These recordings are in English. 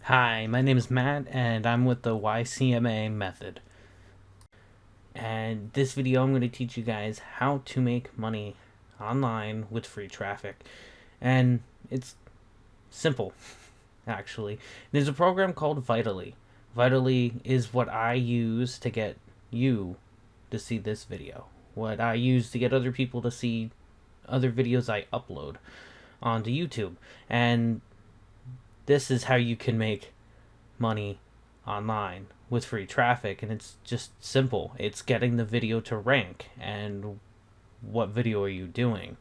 Hi, my name is Matt and I'm with the YCMA method. And this video I'm going to teach you guys how to make money online with free traffic. And it's simple, actually. There's a program called Vitally. Vitally is what I use to get you to see this video. What I use to get other people to see other videos I upload onto YouTube. And this is how you can make money online with free traffic, and it's just simple. It's getting the video to rank. And what video are you doing?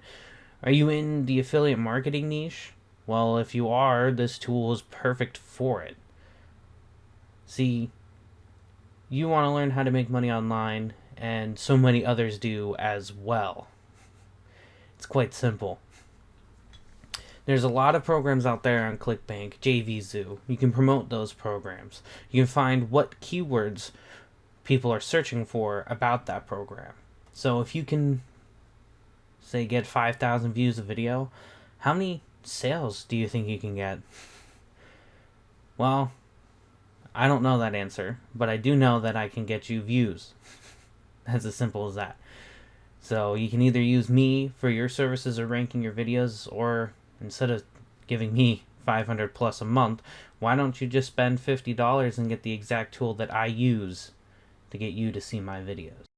Are you in the affiliate marketing niche? Well, if you are, this tool is perfect for it. See, you want to learn how to make money online, and so many others do as well. It's quite simple. There's a lot of programs out there on ClickBank, JVZoo. You can promote those programs. You can find what keywords people are searching for about that program. So if you can, say, get 5,000 views a video, how many sales do you think you can get? Well, I don't know that answer, but I do know that I can get you views. That's as simple as that. So you can either use me for your services or ranking your videos, or instead of giving me 500 plus a month, why don't you just spend $50 and get the exact tool that I use to get you to see my videos?